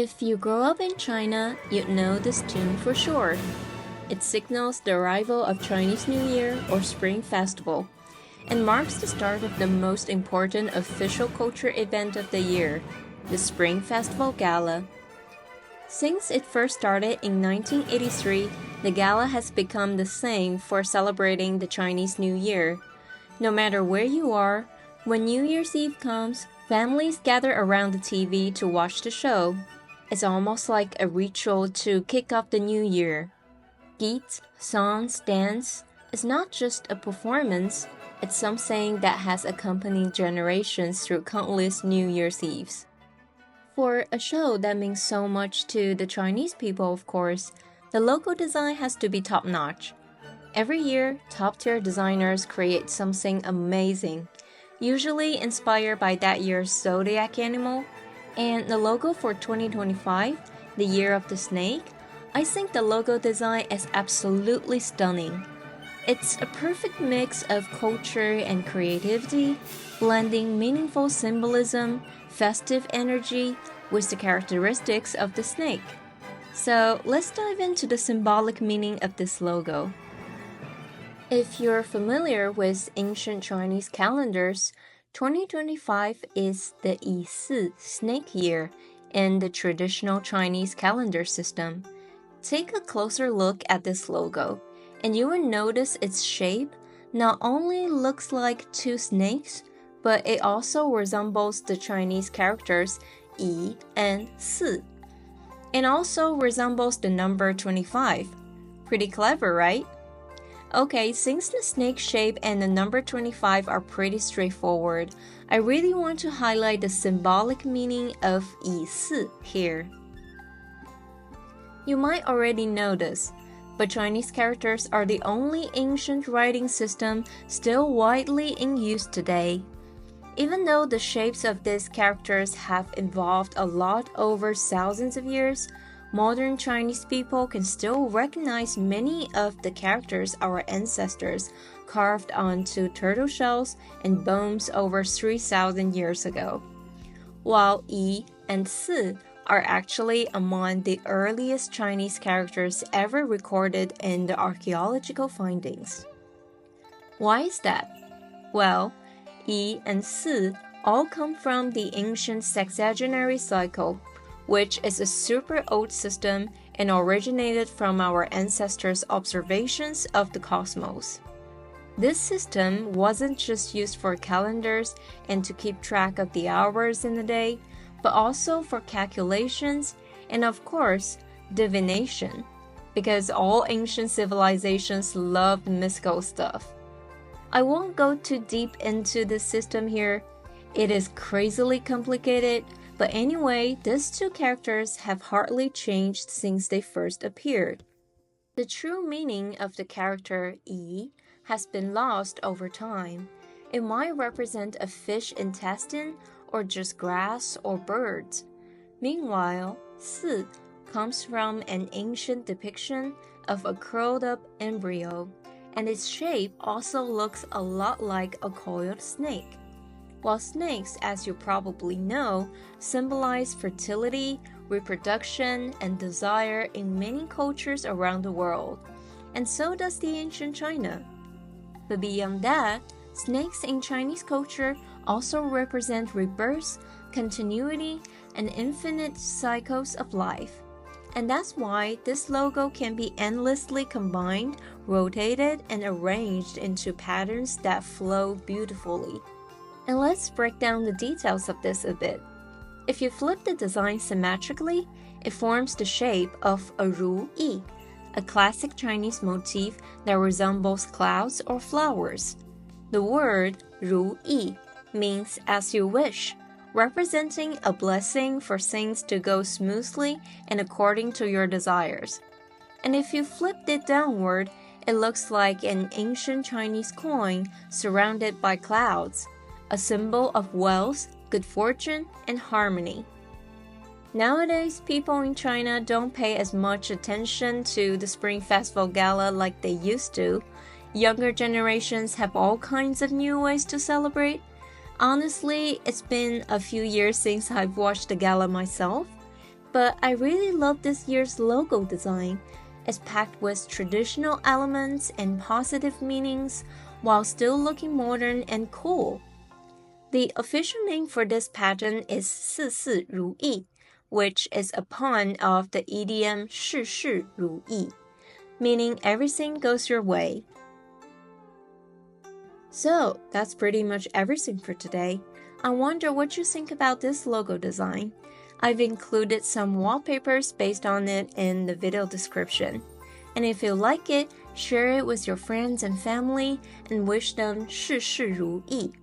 If you grow up in China, you'd know this tune for sure. It signals the arrival of Chinese New Year or Spring Festival, and marks the start of the most important official culture event of the year, the Spring Festival Gala. Since it first started in 1983, the gala has become the thing for celebrating the Chinese New Year. No matter where you are, when New Year's Eve comes, families gather around the TV to watch the show. It's almost like a ritual to kick off the new year. Beats, songs, dance is not just a performance, it's something that has accompanied generations through countless New Year's Eves. For a show that means so much to the Chinese people, of course, the logo design has to be top-notch. Every year, top-tier designers create something amazing, usually inspired by that year's zodiac animal. And the logo for 2025, the year of the snake, I think the logo design is absolutely stunning. It's a perfect mix of culture and creativity, blending meaningful symbolism, festive energy with the characteristics of the snake. So let's dive into the symbolic meaning of this logo. If you're familiar with ancient Chinese calendars, 2025 is the 乙巳 snake year in the traditional Chinese calendar system. Take a closer look at this logo, and you will notice its shape not only looks like two snakes, but it also resembles the Chinese characters 乙 and 巳, and also resembles the number 25. Pretty clever, right? Okay, since the snake shape and the number 25 are pretty straightforward, I really want to highlight the symbolic meaning of 乙巳 here. You might already know this, but Chinese characters are the only ancient writing system still widely in use today. Even though the shapes of these characters have evolved a lot over thousands of years, modern Chinese people can still recognize many of the characters our ancestors carved onto turtle shells and bones over 3,000 years ago. While Yi and Si are actually among the earliest Chinese characters ever recorded in the archaeological findings. Why is that? Well, Yi and Si all come from the ancient Sexagenary Cycle, which is a super old system and originated from our ancestors' observations of the cosmos. This system wasn't just used for calendars and to keep track of the hours in the day, but also for calculations and, of course, divination, because all ancient civilizations loved mystical stuff. I won't go too deep into this system here. It is crazily complicated, but anyway, these two characters have hardly changed since they first appeared. The true meaning of the character Yi has been lost over time. It might represent a fish intestine or just grass or birds. Meanwhile, Si comes from an ancient depiction of a curled-up embryo, and its shape also looks a lot like a coiled snake. While snakes, as you probably know, symbolize fertility, reproduction, and desire in many cultures around the world, and so does the ancient China. But beyond that, snakes in Chinese culture also represent rebirth, continuity, and infinite cycles of life. And that's why this logo can be endlessly combined, rotated, and arranged into patterns that flow beautifully. And let's break down the details of this a bit. If you flip the design symmetrically, it forms the shape of a Ruyi, a classic Chinese motif that resembles clouds or flowers. The word Ruyi means as you wish, representing a blessing for things to go smoothly and according to your desires. And if you flipped it downward, it looks like an ancient Chinese coin surrounded by clouds, a symbol of wealth, good fortune, and harmony. Nowadays, people in China don't pay as much attention to the Spring Festival Gala like they used to. Younger generations have all kinds of new ways to celebrate. Honestly, it's been a few years since I've watched the gala myself. But I really love this year's logo design. It's packed with traditional elements and positive meanings while still looking modern and cool. The official name for this pattern is 事事如意, which is a pun of the idiom 事事如意, meaning everything goes your way. So, that's pretty much everything for today. I wonder what you think about this logo design. I've included some wallpapers based on it in the video description. And if you like it, share it with your friends and family and wish them 事事如意.